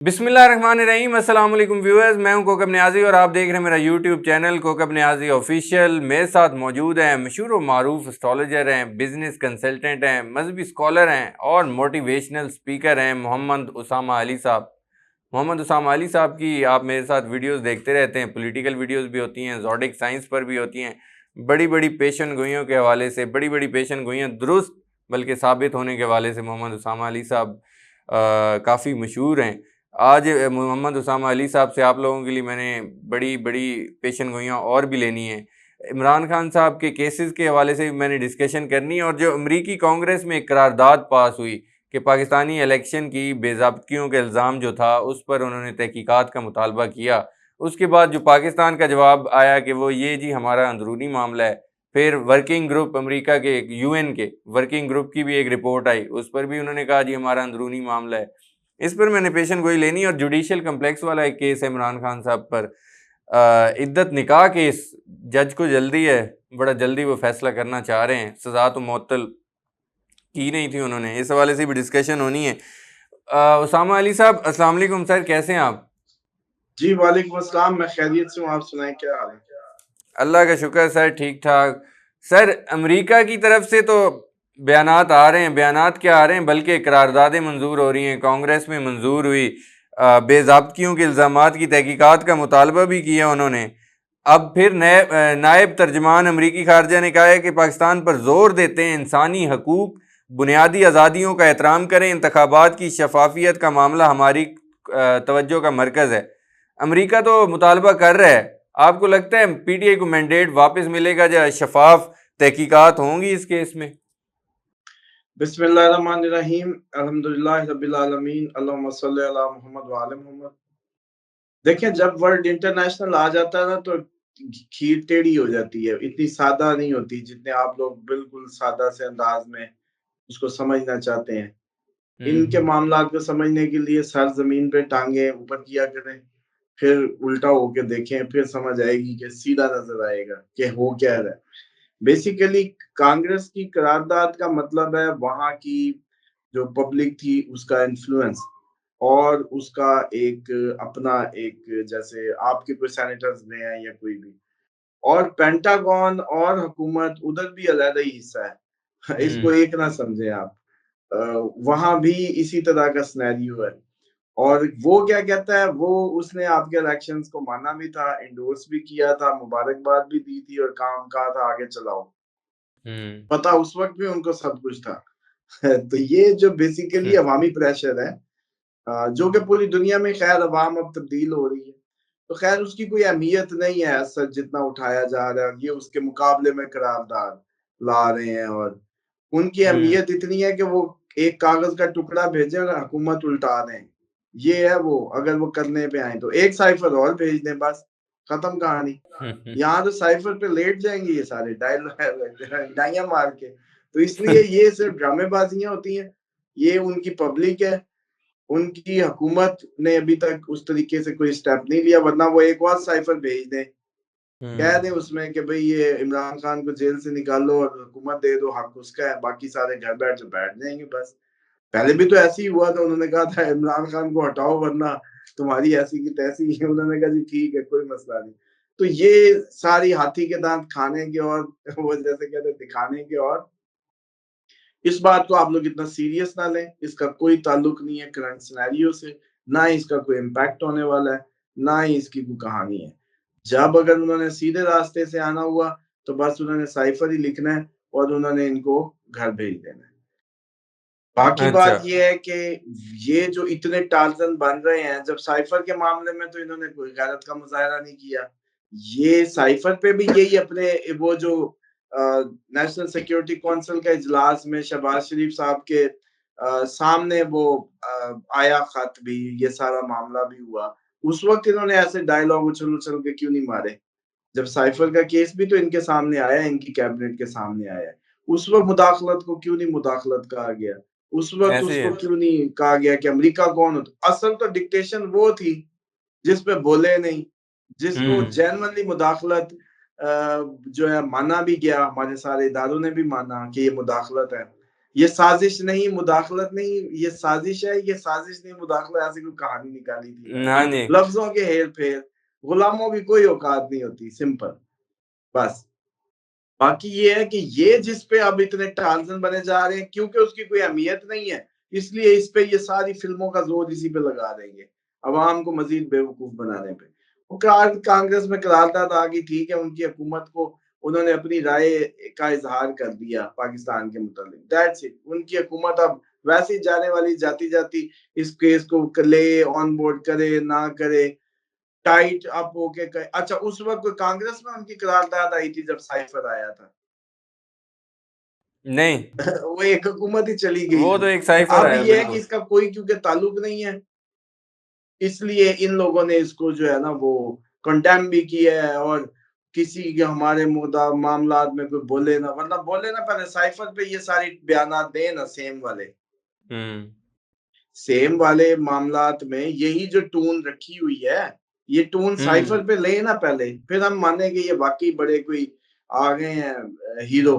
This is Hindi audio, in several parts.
बिस्मिल्लाहिर्रहमानिर्रहीम अस्सलाम वालेकुम व्यूअर्स, मैं हूं कोकब नियाजी और आप देख रहे हैं मेरा YouTube channel Kokab Niazi official. मेरे साथ मौजूद हैं मशहूर व मारूफ एस्ट्रोलॉजर हैं, बिजनेस कंसल्टेंट हैं, मजहबी स्कॉलर हैं और मोटिवेशनल स्पीकर हैं मोहम्मद उसामा अली साहब। मोहम्मद उसामा अली साहब की आप मेरे साथ वीडियोस देखते रहते हैं, पॉलिटिकल वीडियोस भी होती हैं, ज़ोडिक साइंस पर भी होती हैं, बड़ी बड़ी पेशन गोइयों के हवाले से, बड़ी बड़ी पेशन गोइयाँ दुरुस्त बल्कि साबित होने के हवाले से मोहम्मद उसामा अली साहब काफ़ी मशहूर हैं। आज मोहम्मद उसामा अली साहब से आप लोगों के लिए मैंने बड़ी बड़ी पेशन गोइयाँ और भी लेनी है। इमरान खान साहब के केसेस के हवाले से भी मैंने डिस्कशन करनी है, और जो अमरीकी कांग्रेस में एक करारदाद पास हुई कि पाकिस्तानी इलेक्शन की बेज़ाब्तियों का इल्ज़ाम जो था उस पर उन्होंने तहकीकात का मुतालबा किया। उसके बाद जो पाकिस्तान का जवाब आया कि वो ये जी हमारा अंदरूनी मामला है। फिर वर्किंग ग्रुप अमेरिका के यूएन के वर्किंग ग्रुप की भी एक रिपोर्ट आई, उस पर भी उन्होंने कहा जी हमारा अंदरूनी मामला है। इस पर मैंने पेशन गोई लेनी। और जुडिशल कम्प्लेक्स वाला एक केस है इमरान खान साहब पर, इद्दत निकाह केस, जज को जल्दी है, बड़ा जल्दी वो फैसला करना चाह रहे हैं, सज़ा तो मुअत्तल की नहीं थी उन्होंने, इस हवाले से भी डिस्कशन होनी है। उसामा अली साहब अस्सलाम वालेकुम सर, कैसे हैं आप? जी, वालेकुम अस्सलाम। मैं खैरियत से हूँ, आप सुनाएँ क्या हाल है? अल्लाह का शुक्र सर, ठीक ठाक। सर अमेरिका की तरफ से तो बयानात आ रहे हैं, बयानात क्या आ रहे हैं बल्कि करारदादें मंजूर हो रही हैं, कांग्रेस में मंजूर हुई, बेज़ाब्तियों के इल्ज़ामात की तहकीकात का मुतालबा भी किया उन्होंने। अब फिर नायब तर्जमान अमरीकी खारजा ने कहा है कि पाकिस्तान पर जोर देते हैं इंसानी हकूक, बुनियादी आज़ादियों का एहतराम करें, इंतखाबात की शफाफियत का मामला हमारी तवज्जो का मरकज़ है। अमरीका तो मुतालबा कर रहा है, आपको लगता है पीटीआई को मैंडेट वापस मिलेगा या शफाफ तहकीकात होंगी इस केस में? बिस्मिल्लाहिर्रहमानिर्रहीम, अल्हम्दुलिल्लाहि रब्बिल आलमीन, अल्लाहुम्मा सल्लि अला मुहम्मद व आले मुहम्मद। देखिए, जब वर्ड इंटरनेशनल आ जाता है ना तो खीर टेढ़ी हो जाती है, इतनी सादा नहीं होती जितने आप लोग बिल्कुल सादा से अंदाज में उसको समझना चाहते हैं। इनके हम्म। मामलात को समझने के लिए सर ज़मीन पे टाँगे ऊपर किया करें, फिर उल्टा होके देखें, फिर समझ आएगी कि सीधा नज़र आएगा कि हो क्या रहा है। बेसिकली कांग्रेस की करारदाद का मतलब है वहाँ की जो पब्लिक थी उसका इन्फ्लुएंस और उसका एक अपना एक जैसे आपके कोई सेनेटर्स में है या कोई भी और पेंटागन और हुकूमत उधर भी अलग ही हिस्सा है। इसको हम्म। एक ना समझे आप। अ, वहाँ भी इसी तरह का सिनेरियो है। और वो क्या कहता है, वो उसने आपके इलेक्शंस को माना भी था, एंडोर्स भी किया था, मुबारकबाद भी दी थी और काम कहा था आगे चलाओ। हम्म। पता उस वक़्त भी उनको सब कुछ था। तो ये जो बेसिकली हम्म। अवामी प्रेशर है, जो कि पूरी दुनिया में ख़ैर अवाम अब तब्दील हो रही है। तो ख़ैर उसकी कोई अहमियत नहीं है सच जितना उठाया जा रहा है। ये उसके मुकाबले में करारदाद ला रहे हैं और उनकी हम्म। अहमियत इतनी है कि वो एक कागज़ का टुकड़ा भेजें और हुकूमत उल्टा दें। ये है वो, अगर वो करने पे आएँ तो। एक साइफ़र और भेज दें बस, खत्म कहानी। हम्म। यहाँ तो साइफ़र पे लेट जाएँगे ये सारे डाइयाँ मार के। तो इसलिए ये सिर्फ़ ड्रामेबाज़ियाँ होती हैं। ये उनकी पब्लिक है, उनकी हुकूमत ने अभी तक उस तरीके से कोई स्टेप नहीं लिया, वरना वो एक और साइफ़र भेज दें। कह हम्म। दें उसमें कि भई ये इमरान खान को जेल से निकालो और हुकूमत दे दो, हक उसका है, बाकी सारे घर बैठ जाएँगे बस। पहले भी तो ऐसे ही हुआ था, उन्होंने कहा था इमरान खान को हटाओ वरना तुम्हारी ऐसी की तैसी है। उन्होंने कहा जी ठीक है, कोई मसला नहीं। तो ये सारी हाथी के दाँत खाने के और वो जैसे कहते हैं दिखाने के और इस बात को आप लोग इतना सीरियस ना लें, इसका कोई ताल्लुक नहीं है करंट सिनेरियो से, ना ही इसका कोई इम्पैक्ट होने वाला है, ना ही इसकी कोई कहानी है। जब अगर उन्होंने सीधे रास्ते से आना हुआ, तो बस उन्होंने साइफ़र ही लिखना है और उन्होंने इनको घर भेज देना है। बाकी अच्छा। बात ये है कि ये जो इतने टार्ज़न बन रहे हैं, जब साइफ़र के मामले में तो इन्होंने कोई गैरत का मुज़ाहिरा नहीं किया। ये साइफ़र पे भी यही अपने वो जो अ, नेशनल सिक्योरिटी काउंसिल के इजलास में शहबाज शरीफ साहब के सामने वो आया ख़त भी, ये सारा मामला भी हुआ। उस वक़्त इन्होंने ऐसे डायलॉग उछल-उछल के क्यों नहीं मारे? जब साइफ़र का केस भी तो इनके सामने आया है, इनकी कैबिनेट के सामने आया है। उस वक़्त मुदाखलत को क्यों नहीं मुदाखलत कहा गया? उस वक़्त ऐसे ही उसको है। क्यों नहीं कहा गया कि अमेरिका कौन होता असल तो डिक्टेशन वो थी, जिस पे बोले नहीं, जिसको हम्म। जेन्युइनली मुदाखलत जो है माना भी गया, हमारे सारे इदारों ने भी माना कि ये मुदाखलत है। ये साजिश नहीं, मुदाखलत नहीं, ये साजिश है, ये साजिश नहीं, मुदाखलत, ऐसी कोई कहानी निकाली थी हाँ मैंने। जी। लफ्ज़ों के हेर-फेर, गुलामों की कोई औकात नहीं होती, सिंपल, बस। बाकी ये है कि ये जिस पे अब इतने टार्ज़न बने जा रहे हैं, क्योंकि उसकी कोई अहमियत नहीं है, इसलिए इस पे ये सारी फ़िल्मों का ज़ोर इसी पे लगा देंगे, अवाम को मज़ीद बेवकूफ़ बनाने पे। वो कांग्रेस में करारदाद आ गई, ठीक है, उनकी हुकूमत को उन्होंने अपनी राय का इज़हार कर दिया पाकिस्तान के मुतालिक, दैट्स इट। उनकी हुकूमत अब वैसे ही जाने वाली, जाती-जाती इस केस को ले ऑन बोर्ड करे, ना करे, टाइट अप होके अच्छा, उस वक़्त कांग्रेस में उनकी करारदाद आई थी जब साइफर आया था। नहीं, वो एक हुकूमत ही चली गई वो थी। तो एक साइफ़र अब है, ये है कि बिल्कुल। इसका कोई क्योंकि ताल्लुक नहीं है, इसलिए इन लोगों ने इसको जो है ना वो कंडेम भी किया है, और किसी के हमारे मुद्दा मामलात में कोई बोले ना, वरना बोले ना, पहले साइफर पे ये सारी बयानात दें ना, हुँ, सेम वाले मामलात में यही जो टून रखी हुई है, ये टून हुँ। साइफर पे लें ना पहले, फिर हम माने कि ये वाक़ई बड़े कोई आ गए हैं हीरो।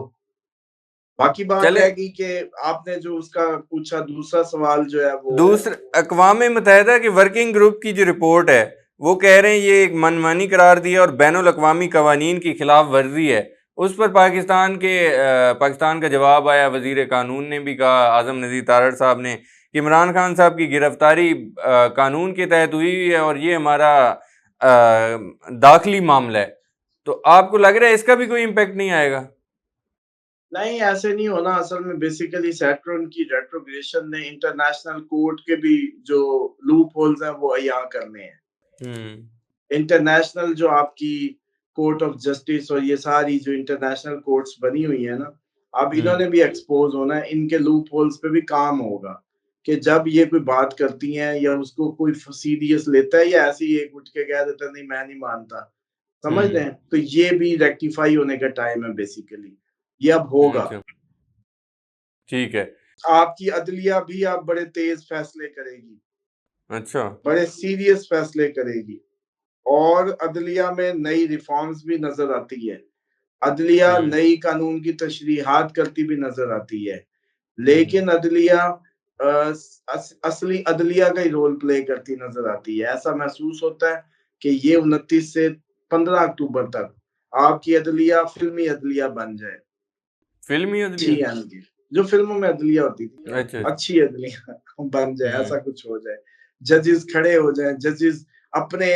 बाकी बात चलें, रह गई कि आपने जो उसका पूछा दूसरा सवाल जो है वो अक़वाम मुत्तहिदा की वर्किंग ग्रुप की जो रिपोर्ट है, वो कह रहे हैं ये एक मनमानी करार दिया और बैनुल अक़वामी कवानीन की खिलाफ वर्जी है। उस पर पाकिस्तान का जवाब आया, वज़ीर कानून ने भी कहा, आज़म नज़ीर तारड़ साहब ने, कि इमरान खान साहब की गिरफ्तारी कानून के तहत हुई है और ये हमारा दाखिली मामला है। तो आपको लग रहा है इसका भी कोई इम्पैक्ट नहीं आएगा? नहीं, ऐसे नहीं होना। असल में बेसिकली सैटर्न की रेट्रोग्रेशन ने इंटरनेशनल कोर्ट के भी जो लूप होल्स हैं वो अय्यां करने हैं। हुँ, इंटरनेशनल जो आपकी कोर्ट ऑफ जस्टिस और ये सारी जो इंटरनेशनल कोर्ट्स बनी हुई है ना, अब हुँ, इन्होंने भी एक्सपोज होना है, इनके लूप होल्स पे भी काम होगा कि जब ये कोई बात करती हैं या उसको कोई सीरियस लेता है या ऐसे ही एक उठ के कह देता है नहीं मैं नहीं मानता, समझ रहे हुँ, हैं? तो ये भी रेक्टिफाई होने का टाइम है बेसिकली, ये अब होगा। अच्छा, ठीक है। आपकी अदलिया भी अब बड़े तेज फैसले करेगी, अच्छा। बड़े सीरियस फैसले करेगी, और अदलिया में नई रिफॉर्म्स भी नजर आती है। अदलिया हुँ, नई कानून की तशरीहात करती भी नजर आती है, हुँ, लेकिन अदलिया असली अदलिया का ही रोल प्ले करती नजर आती है। ऐसा महसूस होता है कि ये 29 से 15 अक्टूबर तक आपकी अदलिया फिल्मी अदलिया बन जाए, फ़िल्मी अच्छी अदलिया? यानी जो फ़िल्मों में अदलिया होती थी, अच्छा, अच्छा। अच्छी अदलिया बन जाए, हुँ, ऐसा कुछ हो जाए। जजेस खड़े हो जाएँ, जजेस अपने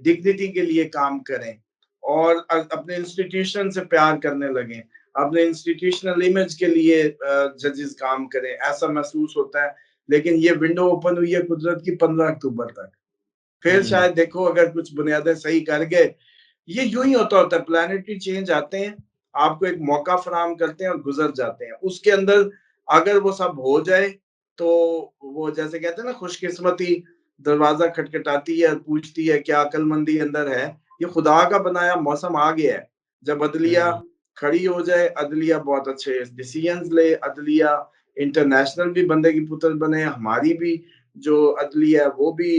डिग्निटी के लिए काम करें और अपने इंस्टीट्यूशन से प्यार करने लगें, अपने इंस्टीट्यूशनल इमेज के लिए जजेस काम करें, ऐसा महसूस होता है। लेकिन ये विंडो ओपन हुई है कुदरत की 15 अक्टूबर तक। फिर हुँ, शायद देखो अगर कुछ बुनियादें सही कर गए, ये यूँ ही होता है, प्लैनेटरी चेंज आते हैं, आपको एक मौका फराहम करते हैं और गुज़र जाते हैं। उसके अंदर अगर वो सब हो जाए, तो वो जैसे कहते हैं ना खुशकिस्मती दरवाज़ा खटखटाती है, पूछती है क्या अक्लमंदी अंदर है? ये खुदा का बनाया मौसम आ गया है। जब अदलिया हुँ, खड़ी हो जाए, अदलिया बहुत अच्छे डिसीजंस ले, अदलिया इंटरनेशनल भी बंदे की पुतल बने, हमारी भी जो अदलिया है वो भी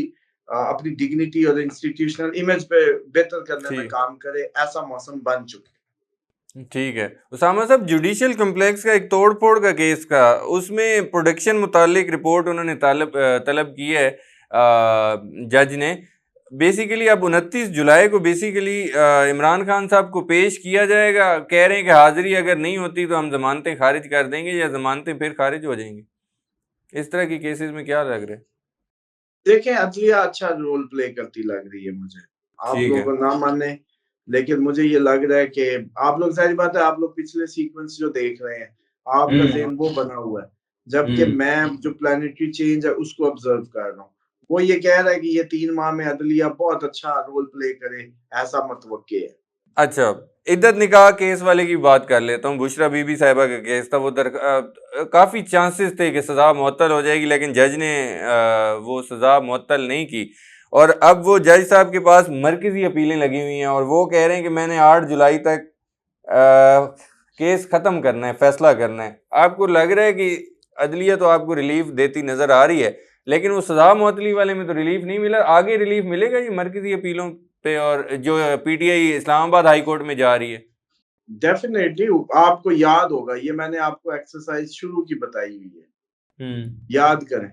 अपनी डिग्निटी और इंस्टीट्यूशनल इमेज पे बेहतर करने में ठीक काम करे, ऐसा मौसम बन चुके। ठीक है। उसामा साहब, जुडिशियल कॉम्प्लेक्स का एक तोड़-फोड़ का केस का, उसमें प्रोडक्शन मुतालिक रिपोर्ट उन्होंने तलब की है जज ने। बेसिकली अब 29 जुलाई को बेसिकली इमरान खान साहब को पेश किया जाएगा। कह रहे हैं कि हाज़िरी अगर नहीं होती तो हम ज़मानतें खारिज कर देंगे या ज़मानतें फिर खारिज हो जाएँगी। इस तरह के केसेज़ में क्या लग रहा है? देखें, अदलिया अच्छा रोल प्ले करती लग रही है मुझे। आप ठीक है। लोग ना माने, लेकिन मुझे ये लग रहा है कि आप लोग ज़ाहिर बात है आप लोग पिछले सीक्वेंस जो देख रहे हैं, आपका हुँ, ज़हन वो बना हुआ है। जबकि हुँ। मैं जो प्लैनेटरी चेंज है उसको ऑब्ज़र्व कर रहा हूँ। वो ये कह रहा है कि ये 3 माह में अदलिया बहुत अच्छा रोल प्ले करे, ऐसा मतवक्के है। अच्छा, इद्दत निकाह केस वाले की बात कर लेता हूँ। बुशरा बीबी साहिबा का केस था, वो काफ़ी चांसेस थे कि सज़ा मुअत्तल हो जाएगी, लेकिन जज ने वो सज़ा मुअत्तल नहीं की। और अब वो जज साहब के पास मरकज़ी अपीलें लगी हुई हैं और वो कह रहे हैं कि मैंने 8 जुलाई तक केस ख़त्म करना है, फ़ैसला करना है। आपको लग रहा है कि अदलिया तो आपको रिलीफ़ देती नज़र आ रही है, लेकिन वो सज़ा मुअत्तली वाले में तो रिलीफ़ नहीं मिला। आगे रिलीफ़ मिलेगा ये मरकज़ी अपीलों पे, और जो पीटीआई इस्लामाबाद हाई कोर्ट में जा रही है? डेफिनेटली आपको याद होगा, ये मैंने आपको एक्सरसाइज शुरू की बताई हुई है। हम्म। याद करें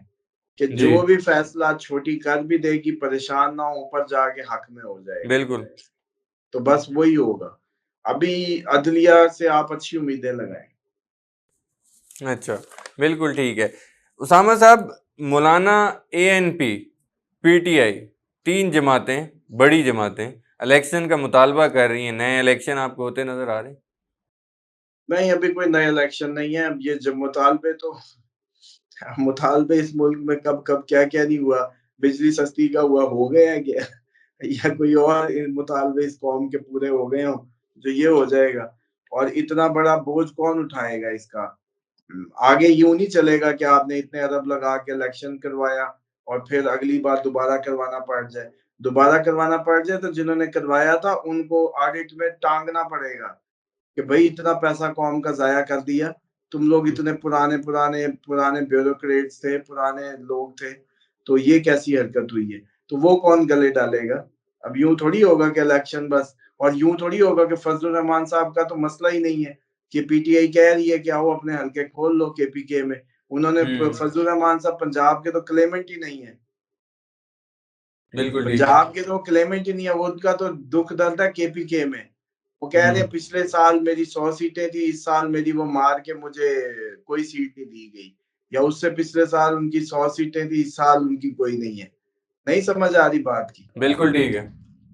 कि जी। जो भी फैसला छोटी कर भी देगी, परेशान ना हो, ऊपर जाके हक में हो जाएगा। बिल्कुल। तो बस वही होगा। अभी अदलिया से आप अच्छी उम्मीदें लगाएं। अच्छा, बिल्कुल ठीक है। उसामा साहब, मौलाना, एएनपी, पीटीआई, तीन जमातें, बड़ी जमातें इलेक्शन का मुतालबा कर रही हैं। नए इलेक्शन आपको होते नजर आ रहे हैं? नहीं, अभी कोई नया इलेक्शन नहीं है। अब ये जब मुतालबे तो मुतालबे इस मुल्क में कब क्या-क्या नहीं हुआ। बिजली सस्ती का हुआ, हो गया है क्या? या कोई और मुतालबे इस कौम के पूरे हो गए हों, जो ये हो जाएगा। और इतना बड़ा बोझ कौन उठाएगा इसका? आगे यूँ नहीं चलेगा कि आपने इतने अरब लगा के इलेक्शन करवाया और फिर अगली बार दोबारा करवाना पड़ जाए। दोबारा करवाना पड़ जाए तो जिन्होंने करवाया था उनको ऑडिट में टाँगना पड़ेगा कि भई इतना पैसा कौम का ज़ाया कर दिया। तुम लोग इतने पुराने ब्यूरोक्रेट्स थे, पुराने लोग थे, तो ये कैसी हरकत हुई है? तो वो कौन गले डालेगा? अब यूँ थोड़ी होगा कि इलेक्शन बस। और यूँ थोड़ी होगा कि फज़लुर रहमान साहब का तो मसला ही नहीं है कि पीटीआई कह रही है कि आओ अपने हलके खोल लो केपीके में। उन्होंने फ हम्म। फज़लुर रहमान साहब पंजाब के तो क्लेमेंट ही नहीं है। बिल्कुल ठीक है। पंजाब के तो क्लेमेंट ही नहीं है, वो उनका तो दुःख दर्द है केपीके में। वो कह रहे हैं हम्म। पिछले साल मेरी 100 सीटें थी, इस साल मेरी वो मार के मुझे कोई सीट नहीं दी गई। या उससे पिछले साल उनकी 100 सीटें थी, इस साल उनकी कोई नहीं है। नहीं समझ आ रही बात की? बिल्कुल ठीक है।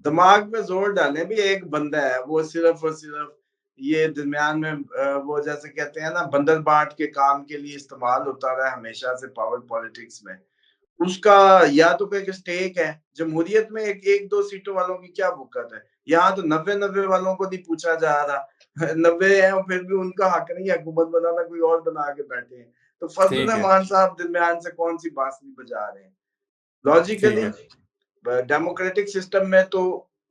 दिमाग में ज़ोर डालें, भी एक बंदा है, वो सिर्फ़ और सिर्फ़ ये दरमियान में वो जैसे कहते हैं ना बंदर बाँट के काम के लिए इस्तेमाल होता रहा है हमेशा से पावर पॉलिटिक्स में। उसका या तो कोई स्टेक है, जमहूरियत में एक 1-2 सीटों वालों की क्या बुकत है? यहाँ तो 90-90 वालों को नहीं पूछा जा रहा। 90 हैं और फिर भी उनका हक नहीं है, हुकूमत बनाना कोई और बना के बैठे हैं। तो फज़लुर ठीक है। रहमान साहब दरमियान से कौन-सी बाँसुरी बजा रहे हैं? ठीक लॉजिकली है। डेमोक्रेटिक सिस्टम में तो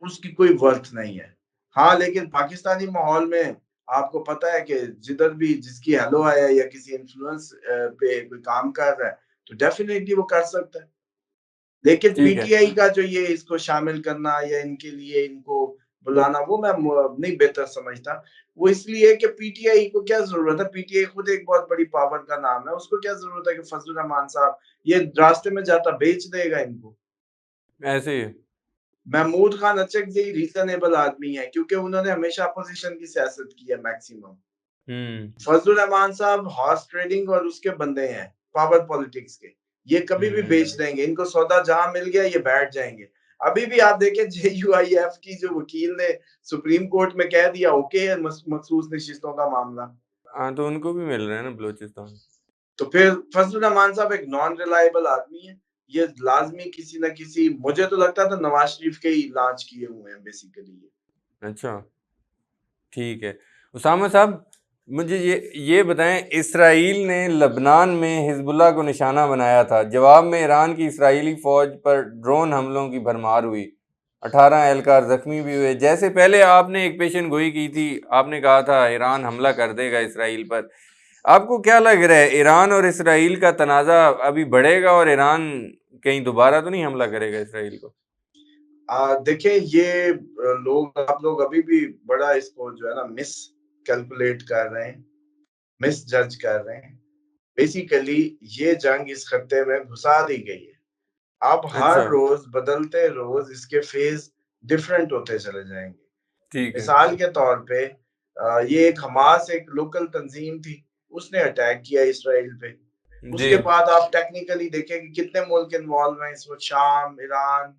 उसकी कोई वर्थ नहीं है। हाँ, लेकिन पाकिस्तानी माहौल में आपको पता है कि जिधर भी जिसकी हेलो है या किसी इन्फ्लुएंस पे कोई काम कर रहा है, तो डेफ़िनिटली वो कर सकता है। लेकिन ठीक है। पीटीआई का जो ये इसको शामिल करना या इनके लिए इनको बुलाना वो मैं नहीं बेहतर समझता। वो इसलिए कि पीटीआई को क्या ज़रूरत है? पीटीआई खुद एक बहुत बड़ी पावर का नाम है। उसको क्या ज़रूरत है कि फज़लुर रहमान साहब ये रास्ते में जाता बेच देगा इनको। ऐसे ही है। महमूद खान अचकज़ई रीज़नेबल आदमी है क्योंकि उन्होंने हमेशा अपोज़िशन की सियासत की है मैक्सिमम। हम्म। फज़लुर रहमान साहब हॉर्स ट्रेडिंग और उसके बंदे हैं, पावर पॉलिटिक्स के। ये कभी भी बेच हम्म। देंगे, इनको सौदा जहाँ मिल गया ये बैठ जाएँगे। अभी भी आप देखें जेयूआईएफ की जो वकील ने सुप्रीम कोर्ट में कह दिया ओके है मखसूस नशिस्तों का मामला। हाँ, तो उनको भी मिल रहा है ना बलूचिस्तान। तो फिर फज़लुर रहमान साहब एक नॉन रिलायबल आदमी है। ये लाज़मी किसी न किसी मुझे तो लगता था नवाज़ शरीफ के ही लॉन्च किए हुए हैं बेसिकली ये। अच्छा, ठीक है। उसामा साहब, मुझे ये बताएं, इसराइल ने लबनान में हिजबुल्लाह को निशाना बनाया था। जवाब में ईरान की इसराइली फौज पर ड्रोन हमलों की भरमार हुई। 18 एहलकार जख्मी भी हुए। जैसे पहले आपने एक पेशन गोई की थी, आपने कहा था ईरान हमला कर देगा इसराइल पर। आपको क्या लग रहा है, ईरान और इसराइल का तनाज़ा अभी बढ़ेगा और ईरान कहीं दोबारा तो नहीं हमला करेगा इसराइल को? देखिए ये आप लोग अभी भी बड़ा इसको जो है ना मिस कैलकुलेट कर रहे हैं, मिस जज कर रहे हैं। बेसिकली ये जंग इस खत्ते में घुसा दी गई है। अब हर अच्छा। रोज़ बदलते रोज़ इसके फ़ेज़ डिफरेंट होते चले जाएँगे। ठीक है। मिसाल के तौर पे ये एक हमास एक लोकल तंज़ीम थी, उसने अटैक किया इसराइल पे। जी। उसके बाद आप टेक्निकली देखें कि कितने मुल्क इन्वॉल्व हैं इस वक़्त शाम, ईरान,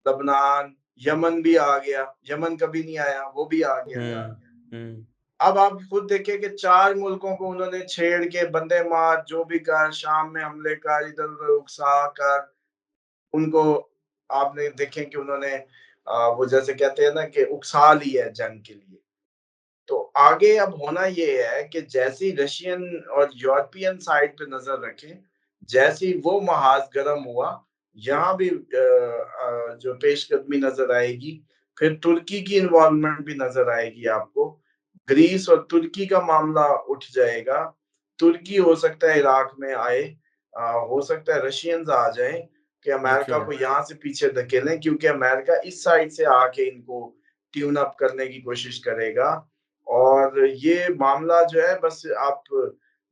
लबनान, यमन भी आ गया। यमन कभी नहीं आया, वो भी आ गया। हम्म। अब आप खुद देखिए कि 4 मुल्कों को उन्होंने छेड़ के बंदे मार, जो भी कर, शाम में हमले कर, इधर-उधर उकसा कर, उनको आपने देखें कि उन्होंने वो जैसे कहते हैं ना कि उकसा लिया है जंग के लिए। तो आगे अब होना ये है कि जैसे ही रशियन और यूरोपियन साइड पे नज़र रखें, जैसे ही वो महाज़ गर्म हुआ, यहाँ भी जो पेशकदमी नज़र आएगी, फिर तुर्की की इन्वॉल्वमेंट भी नज़र आएगी आपको। ग्रीस और तुर्की का मामला उठ जाएगा। तुर्की हो सकता है इराक में आए, हो सकता है रशियंस आ जाएँ कि अच्छा। अमेरिका को यहाँ से पीछे धकेलें क्योंकि अमेरिका इस साइड से आके इनको ट्यून अप करने की कोशिश करेगा और ये मामला जो है बस आप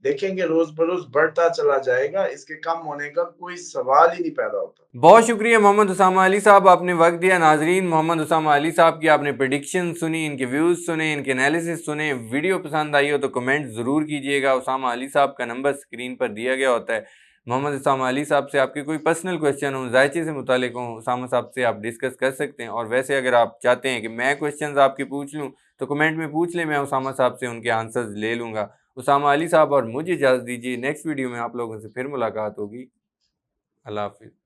देखेंगे रोज बरोज बढ़ता चला जाएगा, इसके कम होने का कोई सवाल ही नहीं पैदा होता। बहुत शुक्रिया मोहम्मद उसामा अली साहब, आपने वक्त दिया। नाजरीन, मोहम्मद उसामा अली साहब की आपने प्रेडिक्शन सुनी, इनके व्यूज़ सुने, इनके एनालिसिस सुने। वीडियो पसंद आई हो तो कमेंट ज़रूर कीजिएगा। उसामा अली साहब का नंबर स्क्रीन पर दिया गया होता है। मोहम्मद उसामा अली साहब से आपके कोई पर्सनल क्वेश्चन हो, जायचे से मुतालिक हो, उसामा साहब से आप डिस्कस कर सकते हैं। और वैसे अगर आप चाहते हैं कि मैं क्वेश्चन आपके पूछ लूँ तो कमेंट में पूछ लें, मैं उसामा साहब से उनके आंसर्स ले लूँगा। उसामा अली साहब और मुझे इजाज़त दीजिए, नेक्स्ट वीडियो में आप लोगों से फिर मुलाकात होगी। अल्लाह हाफिज़।